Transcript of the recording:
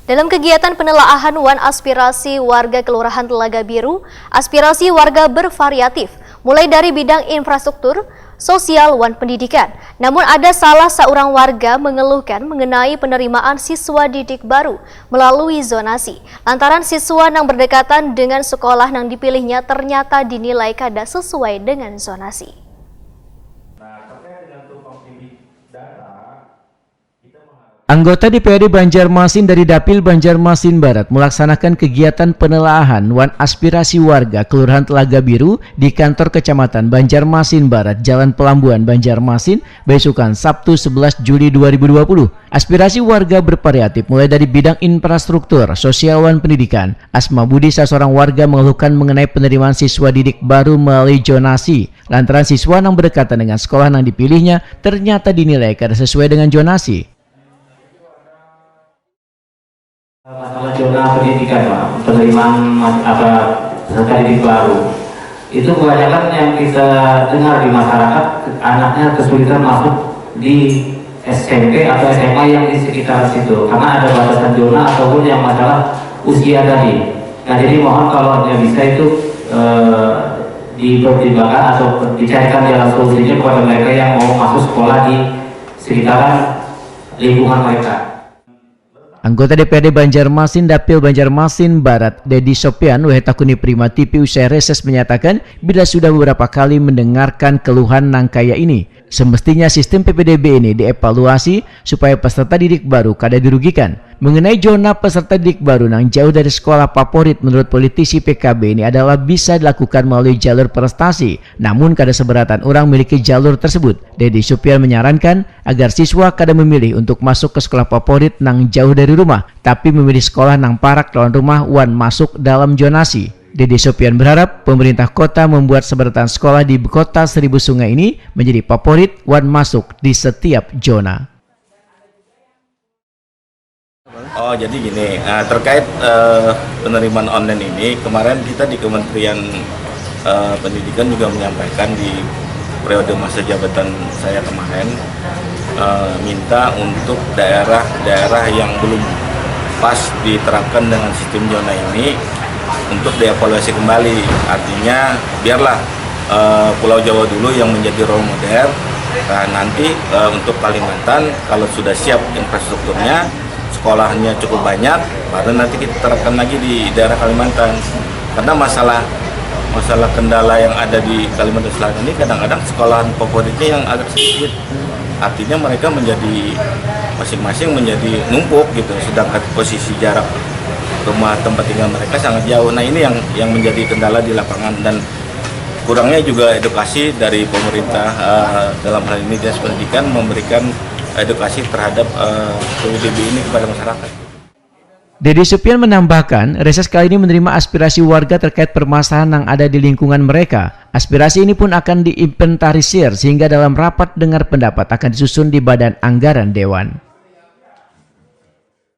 Dalam kegiatan penelaahan Wan Aspirasi Warga Kelurahan Telaga Biru, aspirasi warga bervariatif, mulai dari bidang infrastruktur, sosial, wan pendidikan. Namun ada salah seorang warga mengeluhkan mengenai penerimaan siswa didik baru melalui zonasi. Lantaran siswa yang berdekatan dengan sekolah yang dipilihnya ternyata dinilai kada sesuai dengan zonasi. Anggota DPRD Banjarmasin dari Dapil Banjarmasin Barat melaksanakan kegiatan penelaahan Wan Aspirasi Warga Kelurahan Telaga Biru di kantor Kecamatan Banjarmasin Barat, Jalan Pelambuan Banjarmasin, besokan Sabtu 11 Juli 2020. Aspirasi warga bervariatif mulai dari bidang infrastruktur, sosial, dan pendidikan. Asma Budi, seorang warga, mengeluhkan mengenai penerimaan siswa didik baru melalui zonasi. Lantaran siswa yang berdekatan dengan sekolah yang dipilihnya ternyata dinilai kada sesuai dengan zonasi. Masalah zona pendidikan, Pak, penerimaan peserta didik baru itu kebanyakan yang kita dengar di masyarakat, anaknya kesulitan masuk di SMP atau SMA yang di sekitar situ karena ada batasan zona ataupun yang masalah usia tadi. Nah, jadi mohon kalau bisa itu dipertimbangkan atau dicarikan jalan solusinya kepada mereka yang mau masuk sekolah di sekitaran lingkungan mereka. Anggota DPRD Banjarmasin Dapil Banjarmasin Barat, Dedi Sopian Wehetakuni Prima TV usai reses menyatakan bila sudah beberapa kali mendengarkan keluhan nangkaya ini, semestinya sistem PPDB ini dievaluasi supaya peserta didik baru kada dirugikan. Mengenai zona peserta didik baru yang jauh dari sekolah favorit, menurut politisi PKB ini adalah bisa dilakukan melalui jalur prestasi, namun kada seberatan orang memiliki jalur tersebut. Dedi Sopian menyarankan agar siswa kada memilih untuk masuk ke sekolah favorit yang jauh dari rumah, tapi memilih sekolah yang parak lawan rumah wan masuk dalam zonasi. Dedi Sopian berharap pemerintah kota membuat seberatan sekolah di kota Seribu Sungai ini menjadi favorit wan masuk di setiap zona. Oh, jadi gini, terkait penerimaan online ini, kemarin kita di Kementerian Pendidikan juga menyampaikan di periode masa jabatan saya kemarin, minta untuk daerah-daerah yang belum pas diterapkan dengan sistem zona ini untuk dievaluasi kembali. Artinya biarlah Pulau Jawa dulu yang menjadi role model. Nah, nanti untuk Kalimantan kalau sudah siap infrastrukturnya, sekolahnya cukup banyak, baru nanti kita terapkan lagi di daerah Kalimantan. Karena masalah kendala yang ada di Kalimantan Selatan ini kadang-kadang sekolahan favoritnya yang agak sedikit. Artinya mereka menjadi masing-masing menjadi numpuk gitu, sedangkan posisi jarak rumah tempat tinggal mereka sangat jauh. Nah, ini yang menjadi kendala di lapangan, dan kurangnya juga edukasi dari pemerintah, dalam hal ini Dinas Pendidikan memberikan edukasi terhadap PPDB ini kepada masyarakat. Dedi Sopian menambahkan, reses kali ini menerima aspirasi warga terkait permasalahan yang ada di lingkungan mereka. Aspirasi ini pun akan diinventarisir sehingga dalam rapat dengar pendapat akan disusun di Badan Anggaran Dewan.